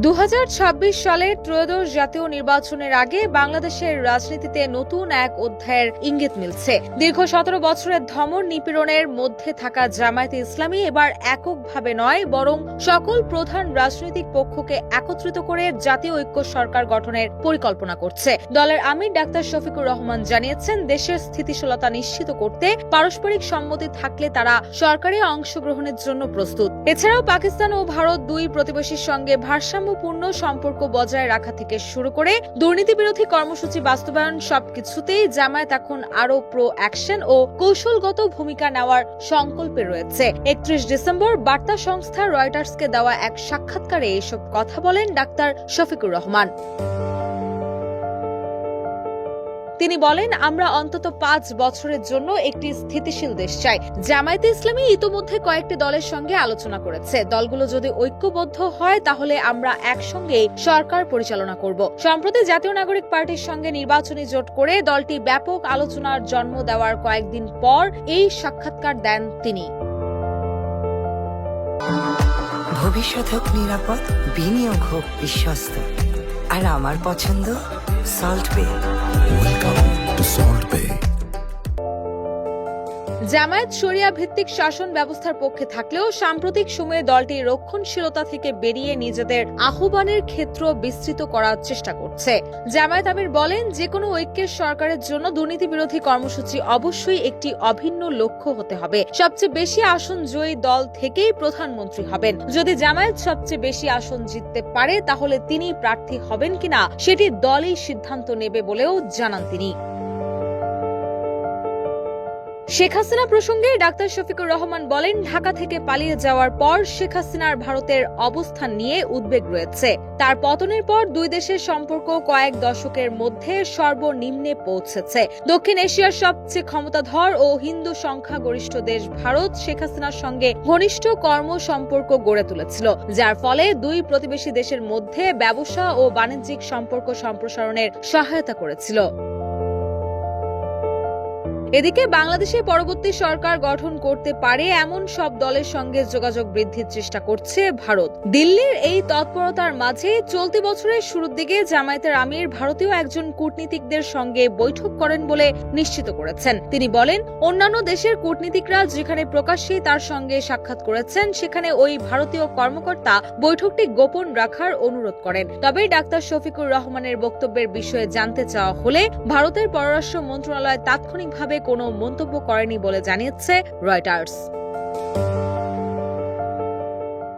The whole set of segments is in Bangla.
2026 সালের ত্রয়োদশ জাতীয় নির্বাচনের আগে বাংলাদেশের রাজনীতিতে নতুন এক অধ্যায়ের ইঙ্গিত মিলছে। দীর্ঘ 17 বছরের ধমর নিপীড়নের মধ্যে থাকা জামায়াতে ইসলামী এবার এককভাবে নয়, বরং সকল প্রধান রাজনৈতিক পক্ষকে একত্রিত করে জাতীয় ঐক্য সরকার গঠনের পরিকল্পনা করছে। দলের আমির ডাক্তার শফিকুর রহমান জানিয়েছেন, দেশের স্থিতিশীলতা নিশ্চিত করতে পারস্পরিক সম্মতি থাকলে তারা সরকারে অংশগ্রহণের জন্য প্রস্তুত। এছাড়াও পাকিস্তান ও ভারত দুই প্রতিবেশীর সঙ্গে ভারসাম্যপূর্ণ সম্পর্ক বজায় রাখা থেকে শুরু করে দুর্নীতি বিরোধী কর্মসূচি বাস্তবায়ন সবকিছুতেই জামায়াত এখন আরো প্রো অ্যাকশন ও কৌশলগত ভূমিকা নেওয়ার সংকল্পে রয়েছে। 31 ডিসেম্বর বার্তা সংস্থা রয়টার্সকে দেওয়া এক সাক্ষাৎকারে এসব কথা বলেন ডাক্তার শফিকুর রহমান। তিনি বলেন, আমরা অন্তত 5 বছরের জন্য একটি স্থিতিশীল দেশ চাই। জামায়াতে ইসলামী ইতোমধ্যে কয়েকটি দলের সঙ্গে আলোচনা করেছে। দলগুলো যদি ঐক্যবদ্ধ হয় তাহলে আমরা একসঙ্গে সরকার পরিচালনা করব। সম্প্রতি জাতীয় নাগরিক পার্টির সঙ্গে নির্বাচনী জোট করে দলটি ব্যাপক আলোচনার জন্ম দেওয়ার কয়েকদিন পর এই সাক্ষাৎকার দেন তিনি। ভবিষ্যৎ হোক নিরাপদ, বিনিয়োগ হোক বিশ্বস্ত, আর আমার পছন্দ সল্ট বে। জামায়াত শরিয়া ভিত্তিক শাসন ব্যবস্থার পক্ষে থাকলেও সাম্প্রতিক সময়ে দলটি রক্ষণশীলতা থেকে বেরিয়ে নিজেদের আহ্বানের ক্ষেত্র বিস্তৃত করার চেষ্টা করছে। জামায়াত আমির বলেন, যে কোনো ঐক্যের সরকারের জন্য দুর্নীতি বিরোধী কর্মসূচি অবশ্যই একটি অভিন্ন লক্ষ্য হতে হবে। সবচেয়ে বেশি আসন জয়ী দল থেকেই প্রধানমন্ত্রী হবেন। যদি জামায়াত সবচেয়ে বেশি আসন জিততে পারে তাহলে তিনি প্রার্থী হবেন কিনা সেটি দলই সিদ্ধান্ত নেবে বলেও জানান তিনি। শেখ হাসিনা প্রসঙ্গে ডাক্তার শফিকুর রহমান বলেন, ঢাকা থেকে পালিয়ে যাওয়ার পর শেখ হাসিনার ভারতের অবস্থান নিয়ে উদ্বেগ রয়েছে। তার পতনের পর দুই দেশের সম্পর্ক কয়েক দশকের মধ্যে সর্বনিম্নে পৌঁছেছে। দক্ষিণ এশিয়ার সবচেয়ে ক্ষমতাধর ও হিন্দু সংখ্যাগরিষ্ঠ দেশ ভারত শেখ হাসিনার সঙ্গে ঘনিষ্ঠ কর্ম সম্পর্ক গড়ে তুলেছিল, যার ফলে দুই প্রতিবেশী দেশের মধ্যে ব্যবসা ও বাণিজ্যিক সম্পর্ক সম্প্রসারণের সহায়তা করেছিল। এদিকে বাংলাদেশে পরবর্তী সরকার গঠন করতে পারে এমন সব দলের সঙ্গে যোগাযোগ বৃদ্ধির চেষ্টা করছে ভারত। দিল্লির এই তৎপরতার মাঝে চলতি বছরের শুরুর দিকে জামায়াতের আমির ভারতীয় একজন কূটনীতিকদের সঙ্গে বৈঠক করেন বলে নিশ্চিত করেছেন। তিনি বলেন, অন্যান্য দেশের কূটনীতিকরা যেখানে প্রকাশ্যেই তার সঙ্গে সাক্ষাৎ করেছেন সেখানে ওই ভারতীয় কর্মকর্তা বৈঠকটি গোপন রাখার অনুরোধ করেন। তবে ডাক্তার শফিকুর রহমানের বক্তব্যের বিষয়ে জানতে চাওয়া হলে ভারতের পররাষ্ট্র মন্ত্রণালয় তাৎক্ষণিকভাবে কোনো মন্তব্য করেনি বলে জানিয়েছে রয়টার্স।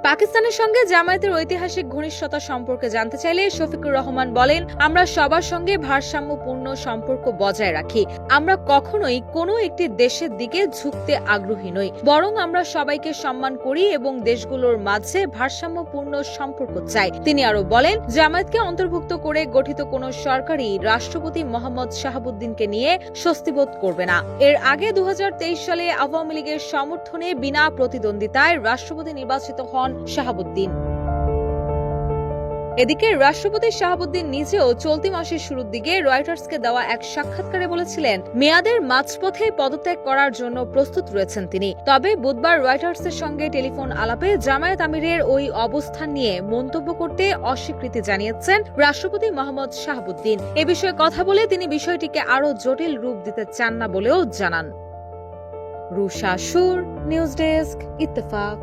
পাকিস্তানের সঙ্গে জামায়াতের ঐতিহাসিক ঘনিষ্ঠতা সম্পর্কে জানতে চাইলে শফিকুর রহমান বলেন, আমরা সবার সঙ্গে ভারসাম্যপূর্ণ সম্পর্ক বজায় রাখি। আমরা কখনোই কোনো একটি দেশের দিকে ঝুঁকতে আগ্রহী নই, বরং আমরা সবাইকে সম্মান করি এবং দেশগুলোর মাঝে ভারসাম্যপূর্ণ সম্পর্ক চাই। তিনি আরো বলেন, জামায়াতকে অন্তর্ভুক্ত করে গঠিত কোনো সরকারই রাষ্ট্রপতি মোহাম্মদ শাহাবুদ্দিনকে নিয়ে স্বস্তিবোধ করবে না। এর আগে 2023 সালে আওয়ামী লীগের সমর্থনে বিনা প্রতিদ্বন্দ্বিতায় রাষ্ট্রপতি নির্বাচিত হন শাহাবুদ্দিন। এদিকে রাষ্ট্রপতি শাহাবুদ্দিন নিজেও চলতি মাসের শুরুর দিকে রয়টার্সকে দেওয়া এক সাক্ষাৎকারে বলেছিলেন, মেয়াদের মাঝপথে পদত্যাগ করার জন্য প্রস্তুত রয়েছেন তিনি। তবে বুধবার রয়টার্সের সঙ্গে টেলিফোন আলাপে জামায়াত আমিরের ওই অবস্থান নিয়ে মন্তব্য করতে অস্বীকৃতি জানিয়েছেন রাষ্ট্রপতি মোহাম্মদ শাহাবুদ্দিন। এ বিষয়ে কথা বলে তিনি বিষয়টিকে আরো জটিল রূপ দিতে চান না বলেও জানান। রুশা সুর, নিউজ ডেস্ক, ইত্তেফাক।